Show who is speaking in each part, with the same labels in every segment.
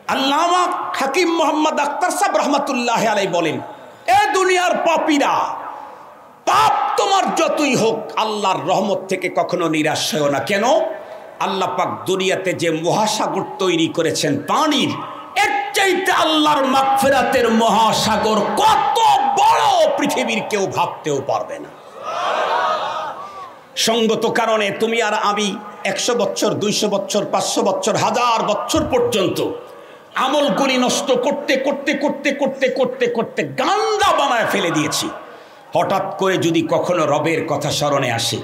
Speaker 1: আল্লামা হাকিম মোহাম্মদ আখতার সাহেব রহমতুল্লাহ আলাইহি বলেন, এ দুনিয়ার পাপীরা, পাপ তোমার যতই হোক আল্লাহর রহমত থেকে কখনো নিরাশ হও না। কেন? আল্লাহ পাক দুনিয়াতে যে মহাসাগর তৈরি করেছেন পানির, এর চাইতে আল্লাহর মাগফিরাতের মহাসাগর কত বড় পৃথিবীর কেউ ভাবতেও পারবে না। সঙ্গত কারণে তুমি আর আমি 100 বছর, 200 বছর, 500 বছর, 1000 বছর পর্যন্ত আমলগুলি নষ্ট করতে করতে করতে করতে করতে করতে গান্দা বানায় ফেলে দিয়েছি। হঠাৎ করে যদি কখনো রবের কথা স্মরণে আসে,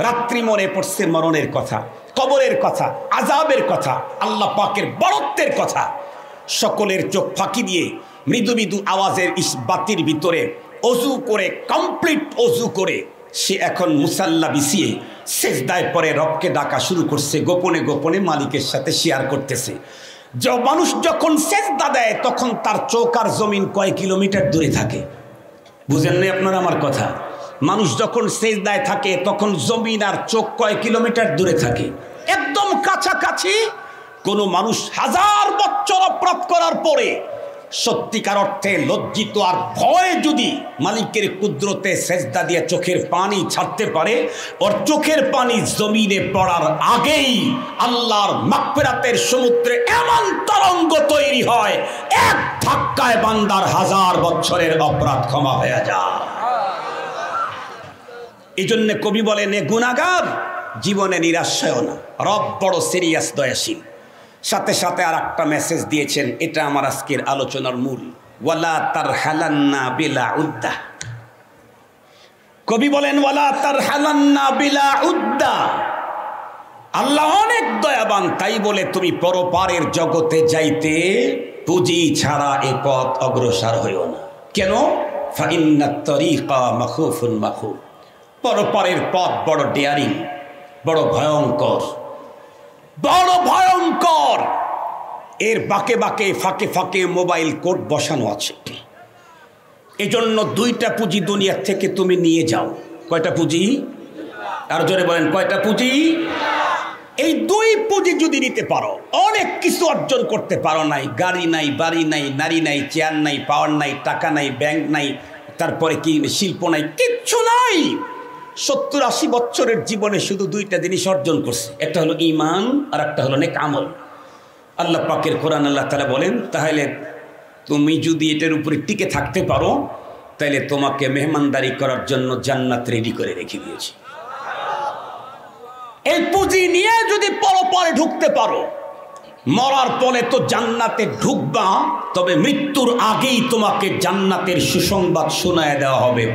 Speaker 1: রাত্রি মনে পড়ছে মরণের কথা, কবরের কথা, আযাবের কথা, আল্লাহ পাকের বরত্বের কথা, সকলের চোখ ফাঁকি দিয়ে মৃদু মৃদু আওয়াজের ইসবাতির ভিতরে অজু করে, কমপ্লিট অজু করে সে এখন মুসাল্লা বিছিয়ে সেজদায় পরে রবকে ডাকা শুরু করছে। গোপনে গোপনে মালিকের সাথে শেয়ার করতেছে। যে মানুষ যখন সেজদা দেয় তখন তার চোখ আর জমিন কয় কিলোমিটার দূরে থাকে? বুঝেন না আপনারা আমার কথা? মানুষ যখন সেজদায় থাকে তখন জমিন আর চোখ কয় কিলোমিটার দূরে থাকে? একদম কাছাকাছি। কোনো মানুষ 1000 বছর অপরাধ করার পরে সত্যিকার অর্থে লজ্জিত আর ভয় যদি মালিকের কুদরতে সেজদা দিয়ে চোখের পানি ছাড়তে পারে, ওর চোখের পানি জমিনে পড়ার আগেই আল্লাহর মাগফিরাতের সমুদ্রে এমন তরঙ্গ তৈরি হয়, এক ধাক্কায় বান্দার 1000 বছরের অপরাধ ক্ষমা হয়ে যায়। এই জন্য কবি বলেন, এ গুনাহগার জীবনে নিরাশ হয় না, রব বড় সিরিয়াস, দয়াশীল। সাথে সাথে আর একটা মেসেজ দিয়েছেন, এটা আমার আজকের আলোচনার মূল। ওয়ালা তারহালান্না বিলা উদ্দা। কবি বলেন, ওয়ালা তারহালান্না বিলা উদ্দা। আল্লাহ অনেক দয়াবান, তাই বলে তুমি পরপারের জগতে যাইতে পুঁজি ছাড়া এ পথ অগ্রসর হইও না। কেন? ফাইন্নাত তরিকা মাখুফুন মাখুফ। পরপারের পথ বড় ডেয়ারিং, বড় ভয়ঙ্কর, বড় ভয়ঙ্কর। এর বাঁকে বাঁকে, ফাঁকে ফাঁকে মোবাইল কোড বসানো আছে। এজন্য 2টা পুঁজি দুনিয়ার থেকে তুমি নিয়ে যাও। কয়টা পুঁজি? আর জোরে বলেন, কয়টা পুঁজি? এই 2 পুঁজি যদি নিতে পারো, অনেক কিছু অর্জন করতে পারো। নাই গাড়ি নাই, বাড়ি নাই, নারী নাই, চেয়ার নাই, পাওয়ার নাই, টাকা নাই, ব্যাংক নাই, তারপরে কি শিল্প নাই, কিচ্ছু নাই। 70-80 বছরের জীবনে শুধু 2টা জিনিস অর্জন করছে। একটা হলো ঈমান, আর একটা হলো নেক আমল। আল্লাহ পাকের কোরআন আল্লাহ তাআলা বলেন, তাহলে তুমি যদি এটার উপরে টিকে থাকতে পারো, তাহলে তোমাকে মেহমানদারি করার জন্য জান্নাত রেডি করে রেখে দিয়েছি। এই পুঁজি নিয়ে যদি পরপারে ঢুকতে পারো, মরার পরে তো জান্নাতে ঢুকবা, তবে মৃত্যুর আগেই তোমাকে জান্নাতের সুসংবাদ শোনায় দেওয়া হবে।